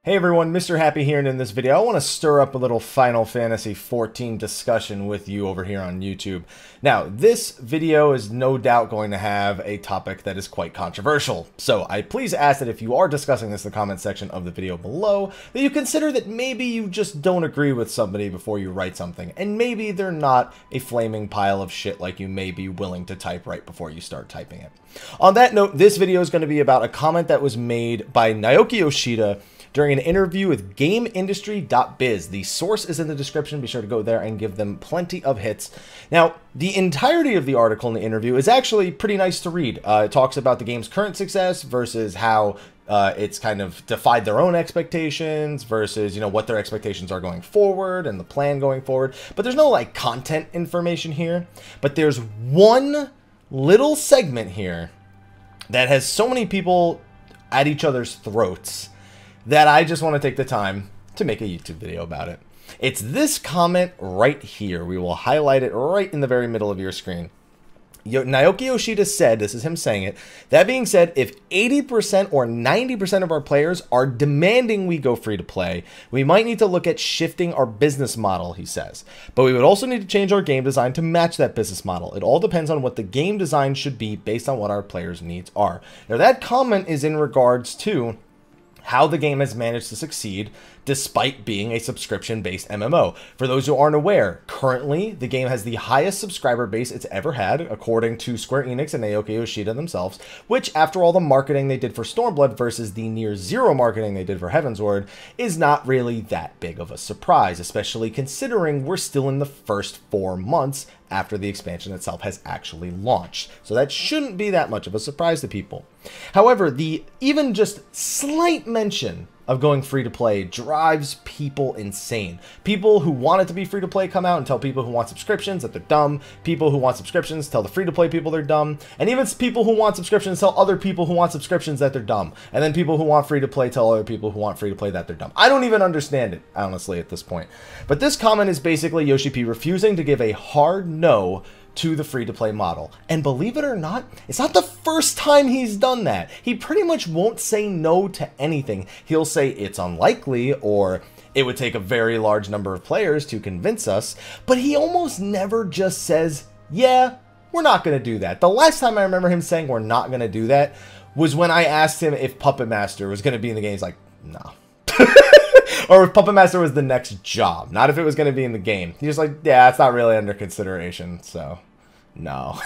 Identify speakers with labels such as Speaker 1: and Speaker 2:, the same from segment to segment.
Speaker 1: Hey everyone, Mr. Happy here, and in this video I want to stir up a little Final Fantasy XIV discussion with you over here on YouTube. Now, this video is no doubt going to have a topic that is quite controversial, so I please ask that if you are discussing this in the comment section of the video below, that you consider that maybe you just don't agree with somebody before you write something, and maybe they're not a flaming pile of shit like you may be willing to type right before you start typing it. On that note, this video is going to be about a comment that was made by Naoki Yoshida during an interview with GameIndustry.biz. The source is in the description. Be sure to go there and give them plenty of hits. Now, the entirety of the article in the interview is actually pretty nice to read. It talks about the game's current success versus how it's kind of defied their own expectations versus, you know, what their expectations are going forward and the plan going forward. But there's no, like, content information here. But there's one little segment here that has so many people at each other's throats that I just want to take the time to make a YouTube video about it. It's this comment right here. We will highlight it right in the very middle of your screen. Naoki Yoshida said, this is him saying it, that being said, if 80% or 90% of our players are demanding we go free to play, we might need to look at shifting our business model, he says. But we would also need to change our game design to match that business model. It all depends on what the game design should be based on what our players' needs are. Now that comment is in regards to how the game has managed to succeed despite being a subscription-based MMO. For those who aren't aware, currently the game has the highest subscriber base it's ever had, according to Square Enix and Naoki Yoshida themselves, which, after all the marketing they did for Stormblood versus the near zero marketing they did for Heavensward, is not really that big of a surprise, especially considering we're still in the first 4 months after the expansion itself has actually launched. So that shouldn't be that much of a surprise to people. However, the even just slight mention of going free to play drives people insane. People who want it to be free to play come out and tell people who want subscriptions that they're dumb. People who want subscriptions tell the free to play people they're dumb. And even people who want subscriptions tell other people who want subscriptions that they're dumb. And then people who want free to play tell other people who want free to play that they're dumb. I don't even understand it, honestly, at this point. But this comment is basically Yoshi P refusing to give a hard no to the free-to-play model. And believe it or not, it's not the first time he's done that. He pretty much won't say no to anything. He'll say it's unlikely, or it would take a very large number of players to convince us, but he almost never just says, yeah, we're not going to do that. The last time I remember him saying we're not going to do that was when I asked him if Puppet Master was going to be in the game. He's like, no. Or if Puppet Master was the next job, not if it was going to be in the game. He's just like, yeah, it's not really under consideration, so no.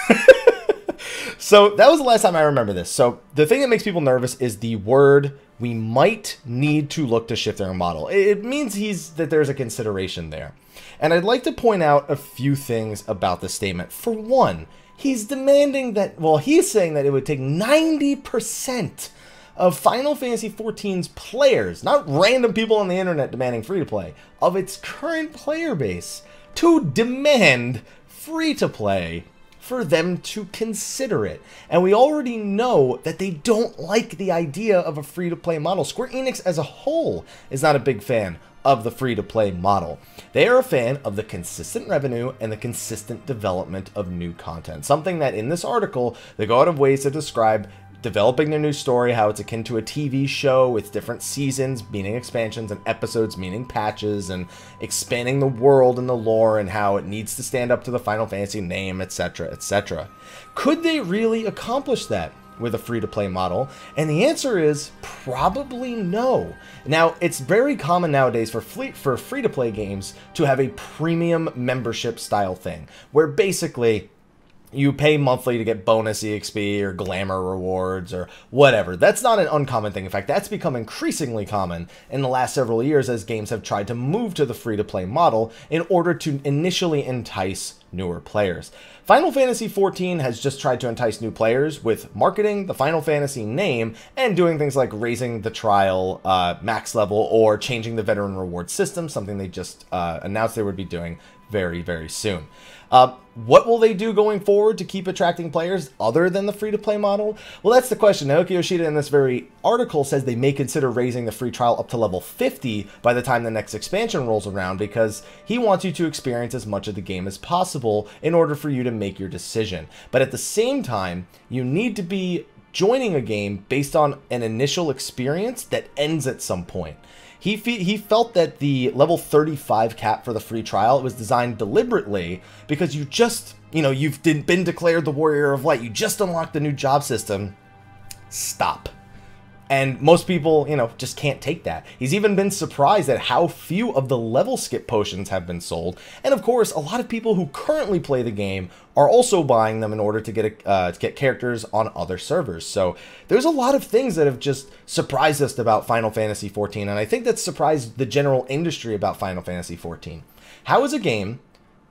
Speaker 1: So that was the last time I remember this. So the thing that makes people nervous is the word, we might need to look to shift our model. It means that there's a consideration there. And I'd like to point out a few things about this statement. For one, he's demanding that, well, he's saying that it would take 90% of Final Fantasy XIV's players, not random people on the internet demanding free-to-play, of its current player base to demand free-to-play for them to consider it. And we already know that they don't like the idea of a free-to-play model. Square Enix as a whole is not a big fan of the free-to-play model. They are a fan of the consistent revenue and the consistent development of new content. Something that in this article, they go out of ways to describe developing their new story, how it's akin to a TV show with different seasons, meaning expansions, and episodes, meaning patches, and expanding the world and the lore, and how it needs to stand up to the Final Fantasy name, etc., etc. Could they really accomplish that with a free-to-play model? And the answer is probably no. Now, it's very common nowadays for free-to-play games to have a premium membership style thing, where basically you pay monthly to get bonus EXP or glamour rewards or whatever. That's not an uncommon thing. In fact, that's become increasingly common in the last several years as games have tried to move to the free-to-play model in order to initially entice newer players. Final Fantasy XIV has just tried to entice new players with marketing the Final Fantasy name and doing things like raising the trial max level or changing the veteran reward system, something they just announced they would be doing very, very soon. What will they do going forward to keep attracting players other than the free-to-play model? Well, that's the question. Naoki Yoshida in this very article says they may consider raising the free trial up to level 50 by the time the next expansion rolls around, because he wants you to experience as much of the game as possible in order for you to make your decision. But at the same time, you need to be joining a game based on an initial experience that ends at some point. He felt that the level 35 cap for the free trial was designed deliberately because you just, you know, you've been declared the Warrior of Light. You just unlocked the new job system. Stop. And most people, you know, just can't take that. He's even been surprised at how few of the level skip potions have been sold. And of course, a lot of people who currently play the game are also buying them in order to get characters on other servers. So there's a lot of things that have just surprised us about Final Fantasy XIV. And I think that's surprised the general industry about Final Fantasy XIV. How is a game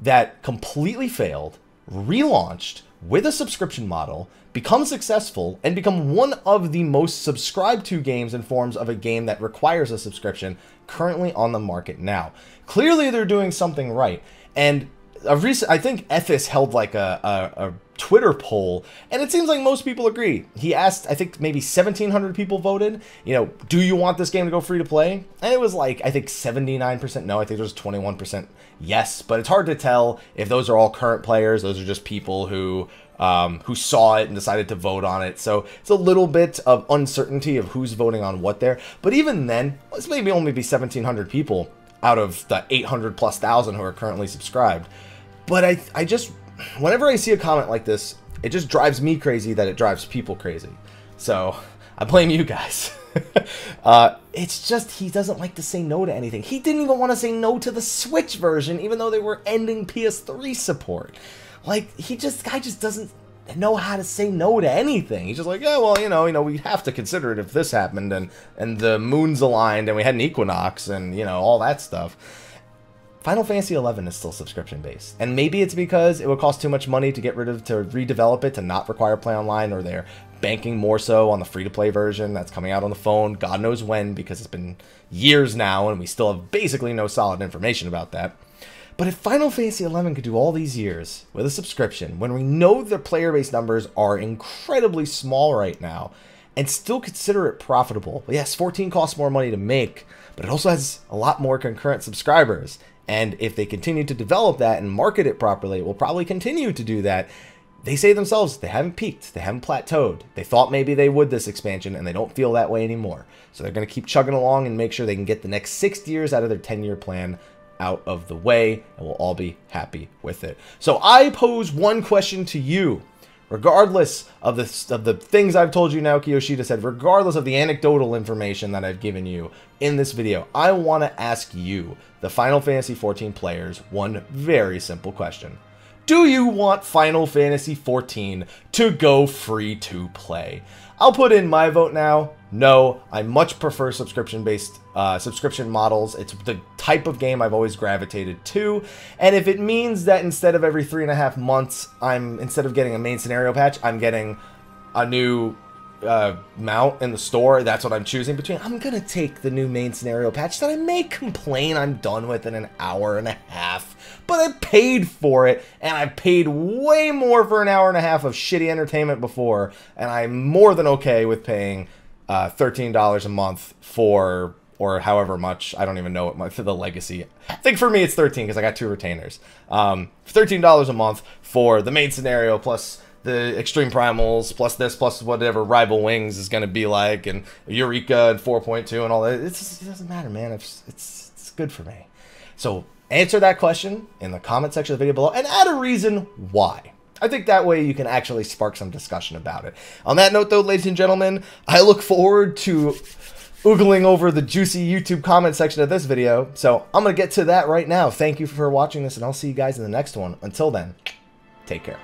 Speaker 1: that completely failed, relaunched with a subscription model, become successful, and become one of the most subscribed to games in forms of a game that requires a subscription currently on the market now? Clearly they're doing something right. And I think FS held like a Twitter poll, and it seems like most people agree. He asked, I think maybe 1,700 people voted, you know, do you want this game to go free to play? And it was like, I think 79% no, I think there was 21% yes, but it's hard to tell if those are all current players. Those are just people who saw it and decided to vote on it. So it's a little bit of uncertainty of who's voting on what there. But even then, let's maybe only be 1,700 people out of the 800,000+ who are currently subscribed. But I just, whenever I see a comment like this, it just drives me crazy that it drives people crazy. So I blame you guys. It's just, he doesn't like to say no to anything. He didn't even want to say no to the Switch version, even though they were ending PS3 support. Like, guy just doesn't know how to say no to anything. He's just like, yeah, well, you know, we have to consider it if this happened, and the moons aligned, and we had an equinox, and, you know, all that stuff. Final Fantasy XI is still subscription-based, and maybe it's because it would cost too much money to redevelop it to not require play online, or they're banking more so on the free-to-play version that's coming out on the phone, God knows when, because it's been years now, and we still have basically no solid information about that. But if Final Fantasy XI could do all these years with a subscription, when we know the player base numbers are incredibly small right now, and still consider it profitable, well, yes, 14 costs more money to make, but it also has a lot more concurrent subscribers. And if they continue to develop that and market it properly, it will probably continue to do that. They say themselves they haven't peaked, they haven't plateaued. They thought maybe they would this expansion, and they don't feel that way anymore. So they're going to keep chugging along and make sure they can get the next 6 years out of their 10-year plan out of the way, and we'll all be happy with it. So I pose one question to you. Regardless of the things I've told you, Naoki Yoshida said, regardless of the anecdotal information that I've given you in this video, I want to ask you, the Final Fantasy XIV players, one very simple question. Do you want Final Fantasy XIV to go free to play? I'll put in my vote now. No, I much prefer subscription-based subscription models. It's the type of game I've always gravitated to. And if it means that instead of every 3.5 months, instead of getting a main scenario patch, I'm getting a new mount in the store, that's what I'm choosing between. I'm gonna take the new main scenario patch that I may complain I'm done with in an hour and a half, but I paid for it, and I paid way more for an hour and a half of shitty entertainment before, and I'm more than okay with paying $13 a month for, or however much, I don't even know what for the legacy. I think for me it's 13 because I got 2 retainers. $13 a month for the main scenario plus the Extreme Primals, plus this, plus whatever Rival Wings is going to be like, and Eureka and 4.2 and all that. It doesn't matter, man. It's good for me. So answer that question in the comment section of the video below and add a reason why. I think that way you can actually spark some discussion about it. On that note, though, ladies and gentlemen, I look forward to oogling over the juicy YouTube comment section of this video. So I'm going to get to that right now. Thank you for watching this, and I'll see you guys in the next one. Until then, take care.